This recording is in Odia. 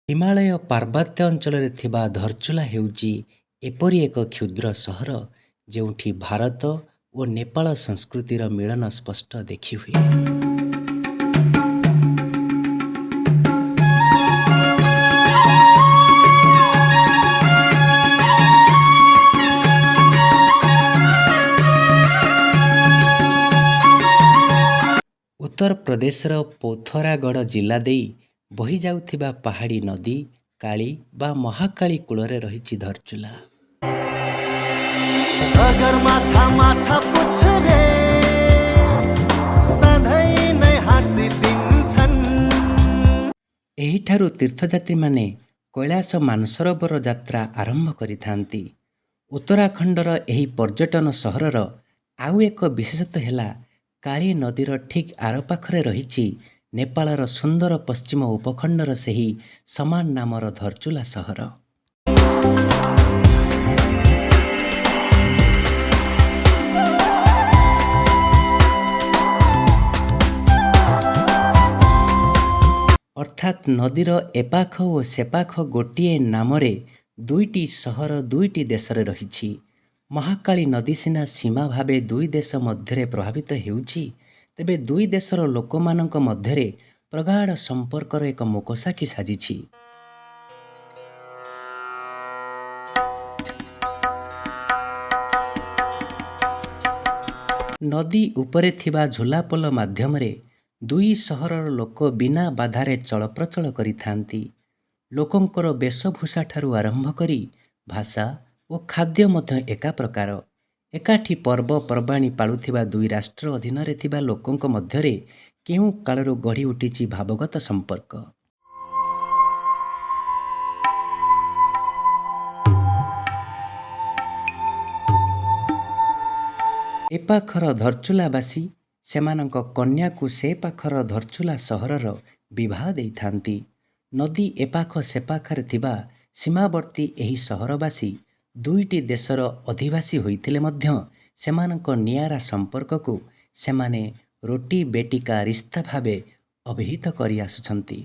ହିମାଳୟ ପାର୍ବତ୍ୟ ଅଞ୍ଚଳରେ ଥିବା ଧର୍ଚୁଲା ହେଉଛି ଏପରି ଏକ କ୍ଷୁଦ୍ର ସହର ଯେଉଁଠି ଭାରତ ଓ ନେପାଳ ସଂସ୍କୃତିର ମିଳନ ସ୍ପଷ୍ଟ ଦେଖିହୁଏ। ଉତ୍ତରପ୍ରଦେଶର ପୌଥରାଗଡ଼ ଜିଲ୍ଲା ଦେଇ ବହିଯାଉଥିବା ପାହାଡ଼ି ନଦୀ କାଳି ବା ମହାକାଳୀ କୂଳରେ ରହିଛି ଧର୍ଚୁଲା। सगरमाथा माछा पुछ रे सधैँ नै हाँसिदिन्छन्। ଏହିଠାରୁ ତୀର୍ଥଯାତ୍ରୀମାନେ କୈଳାସ ମାନସରୋବର ଯାତ୍ରା ଆରମ୍ଭ କରିଥାନ୍ତି। ଉତ୍ତରାଖଣ୍ଡର ଏହି ପର୍ଯ୍ୟଟନ ସହରର ଆଉ ଏକ ବିଶେଷତ୍ୱ ହେଲା କାଳୀ ନଦୀର ଠିକ୍ ଆରପାଖରେ ରହିଛି ନେପାଳର ସୁନ୍ଦର ପଶ୍ଚିମ ଉପଖଣ୍ଡର ସେହି ସମାନ ନାମର ଧର୍ଚୁଲା ସହର। ଅର୍ଥାତ୍ ନଦୀର ଏପାଖ ଓ ସେପାଖ ଗୋଟିଏ ନାମରେ ଦୁଇଟି ସହର ଦୁଇଟି ଦେଶରେ ରହିଛି। ମହାକାଳୀ ନଦୀ ସିନା ସୀମା ଭାବେ ଦୁଇ ଦେଶ ମଧ୍ୟରେ ପ୍ରଭାବିତ ହେଉଛି, ତେବେ ଦୁଇ ଦେଶର ଲୋକମାନଙ୍କ ମଧ୍ୟରେ ପ୍ରଗାଢ଼ ସମ୍ପର୍କର ଏକ ମୂକସାକ୍ଷୀ ସାଜିଛି। ନଦୀ ଉପରେ ଥିବା ଝୁଲାପୋଲ ମାଧ୍ୟମରେ ଦୁଇ ସହରର ଲୋକ ବିନା ବାଧାରେ ଚଳପ୍ରଚଳ କରିଥାନ୍ତି। ଲୋକଙ୍କର ବେଶଭୂଷାଠାରୁ ଆରମ୍ଭ କରି ଭାଷା ଓ ଖାଦ୍ୟ ମଧ୍ୟ ଏକା ପ୍ରକାର। ଏକାଠି ପର୍ବପର୍ବାଣୀ ପାଳୁଥିବା ଦୁଇ ରାଷ୍ଟ୍ର ଅଧୀନରେ ଥିବା ଲୋକଙ୍କ ମଧ୍ୟରେ କେଉଁ କାଳରୁ ଗଢ଼ି ଉଠିଛି ଭାବଗତ ସମ୍ପର୍କ। ଏପାଖର ଧର୍ଚୁଲାବାସୀ ସେମାନଙ୍କ କନ୍ୟାକୁ ସେ ପାଖର ଧର୍ଚୁଲା ସହରର ବିବାହ ଦେଇଥାନ୍ତି। ନଦୀ ଏପାଖ ସେପାଖରେ ଥିବା ସୀମାବର୍ତ୍ତୀ ଏହି ସହରବାସୀ ଦୁଇଟି ଦେଶର ଅଧିବାସୀ ହୋଇଥିଲେ ମଧ୍ୟ ସେମାନଙ୍କ ନିଆରା ସମ୍ପର୍କକୁ ସେମାନେ ରୋଟି ବେଟିକା ରିସ୍ତା ଭାବେ ଅଭିହିତ କରି ଆସୁଛନ୍ତି।